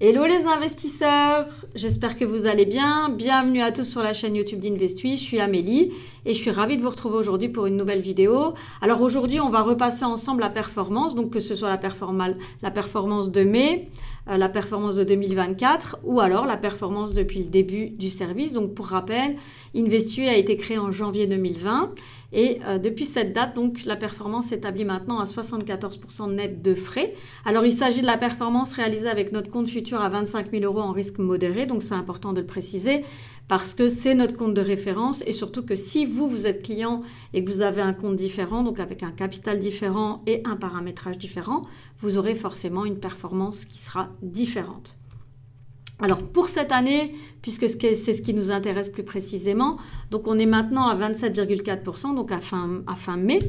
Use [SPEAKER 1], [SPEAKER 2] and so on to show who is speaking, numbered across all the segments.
[SPEAKER 1] Hello les investisseurs, j'espère que vous allez bien. Bienvenue à tous sur la chaîne YouTube d'Investui. Je suis Amélie et je suis ravie de vous retrouver aujourd'hui pour une nouvelle vidéo. Alors aujourd'hui, on va repasser ensemble la performance, donc que ce soit la performance de mai, la performance de 2024 ou alors la performance depuis le début du service. Donc pour rappel, Investui a été créé en janvier 2020 et depuis cette date, donc la performance s'établit maintenant à 74% net de frais. Alors il s'agit de la performance réalisée avec notre compte futur à 25 000 € en risque modéré, donc c'est important de le préciser parce que c'est notre compte de référence et surtout que si vous êtes client et que vous avez un compte différent, donc avec un capital différent et un paramétrage différent, vous aurez forcément une performance qui sera différente. Alors pour cette année, puisque c'est ce qui nous intéresse plus précisément, donc on est maintenant à 27,4%, donc à fin mai,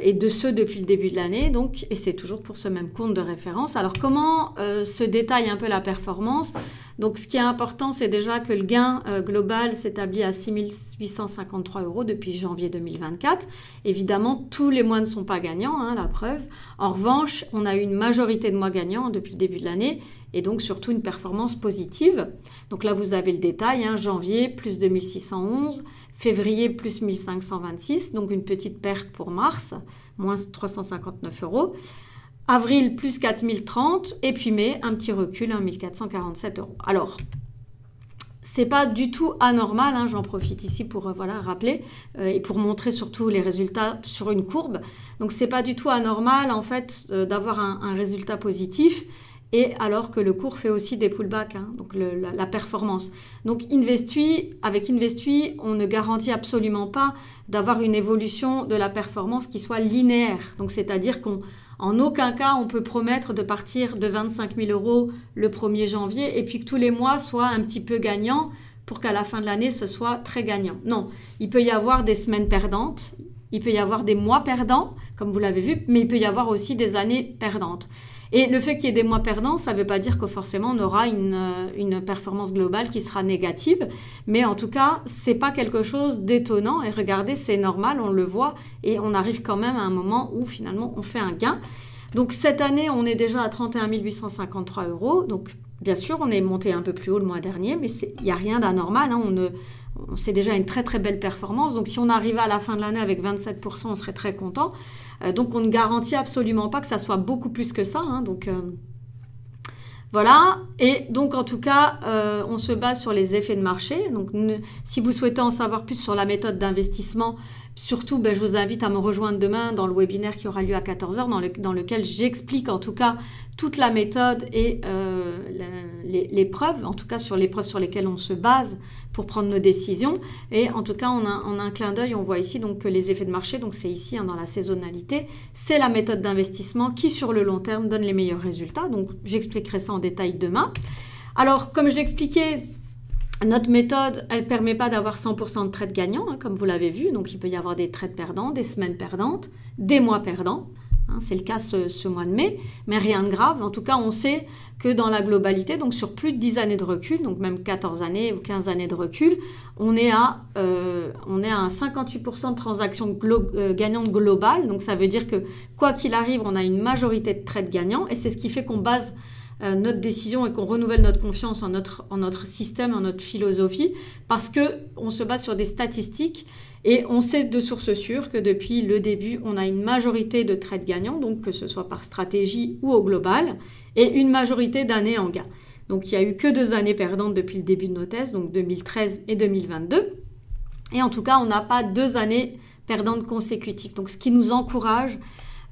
[SPEAKER 1] et de ce depuis le début de l'année, donc, et c'est toujours pour ce même compte de référence. Alors comment se détaille un peu la performance? Donc ce qui est important, c'est déjà que le gain global s'établit à 6 853 € depuis janvier 2024. Évidemment, tous les mois ne sont pas gagnants, hein, la preuve. En revanche, on a eu une majorité de mois gagnants depuis le début de l'année, et donc surtout une performance positive. Donc là, vous avez le détail, hein, janvier, plus 2611, février, plus 1526, donc une petite perte pour mars, moins 359 €. Avril, plus 4030, et puis mai, un petit recul, 1447 €. Alors, c'est pas du tout anormal, hein, j'en profite ici pour rappeler et pour montrer surtout les résultats sur une courbe. Donc, c'est pas du tout anormal, en fait, d'avoir un résultat positif, et alors que le cours fait aussi des pullbacks, hein, donc la performance. Donc avec Investui, on ne garantit absolument pas d'avoir une évolution de la performance qui soit linéaire. Donc c'est-à-dire qu'en aucun cas on peut promettre de partir de 25 000 € le 1er janvier et puis que tous les mois soient un petit peu gagnants pour qu'à la fin de l'année ce soit très gagnant. Non, il peut y avoir des semaines perdantes, il peut y avoir des mois perdants, comme vous l'avez vu, mais il peut y avoir aussi des années perdantes. Et le fait qu'il y ait des mois perdants, ça ne veut pas dire que forcément on aura une performance globale qui sera négative. Mais en tout cas, ce n'est pas quelque chose d'étonnant. Et regardez, c'est normal, on le voit. Et on arrive quand même à un moment où finalement on fait un gain. Donc cette année, on est déjà à 31 853 €. Donc bien sûr, on est monté un peu plus haut le mois dernier, mais il n'y a rien d'anormal, hein. C'est déjà une très très belle performance. Donc si on arrivait à la fin de l'année avec 27%, on serait très content. Donc on ne garantit absolument pas que ça soit beaucoup plus que ça, hein. Donc voilà. Et donc en tout cas, on se base sur les effets de marché. Donc si vous souhaitez en savoir plus sur la méthode d'investissement, surtout je vous invite à me rejoindre demain dans le webinaire qui aura lieu à 14 h dans lequel j'explique en tout cas toute la méthode et les preuves, en tout cas sur les preuves sur lesquelles on se base pour prendre nos décisions. Et en tout cas, on a un clin d'œil, on voit ici donc que les effets de marché, donc c'est ici, hein, dans la saisonnalité, c'est la méthode d'investissement qui sur le long terme donne les meilleurs résultats. Donc j'expliquerai ça en détail demain. Alors comme je l'expliquais, notre méthode, elle ne permet pas d'avoir 100% de trades gagnants, hein, comme vous l'avez vu. Donc il peut y avoir des trades perdants, des semaines perdantes, des mois perdants. Hein, c'est le cas ce mois de mai, mais rien de grave. En tout cas, on sait que dans la globalité, donc sur plus de 10 années de recul, donc même 14 années ou 15 années de recul, on est à un 58% de transactions gagnantes globales. Donc ça veut dire que quoi qu'il arrive, on a une majorité de trades gagnants et c'est ce qui fait qu'on base notre décision et qu'on renouvelle notre confiance en notre système, en notre philosophie, parce qu'on se base sur des statistiques et on sait de sources sûres que depuis le début, on a une majorité de trades gagnants, donc que ce soit par stratégie ou au global, et une majorité d'années en gain. Donc il n'y a eu que 2 années perdantes depuis le début de nos tests, donc 2013 et 2022. Et en tout cas, on n'a pas 2 années perdantes consécutives. Donc ce qui nous encourage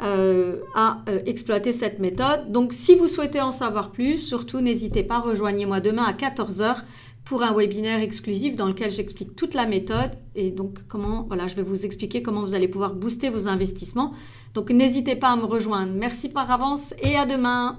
[SPEAKER 1] à exploiter cette méthode. Donc si vous souhaitez en savoir plus, surtout n'hésitez pas, rejoignez-moi demain à 14 h pour un webinaire exclusif dans lequel j'explique toute la méthode et donc je vais vous expliquer comment vous allez pouvoir booster vos investissements. Donc n'hésitez pas à me rejoindre. Merci par avance et à demain.